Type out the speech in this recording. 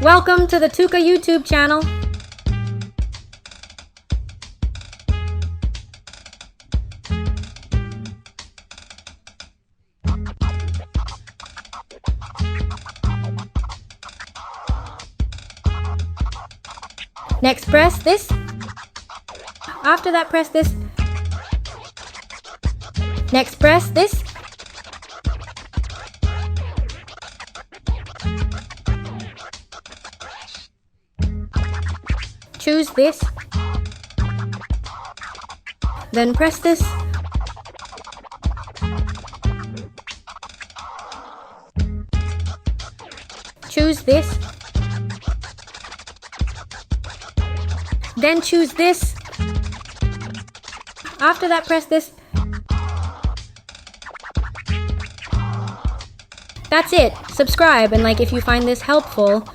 Welcome to the TuCa YouTube channel. Next, press this. After that, press this. Next, press this. Choose this. Then press this. Choose this. Then choose this. After that, press this. That's it. Subscribe and like if you find this helpful.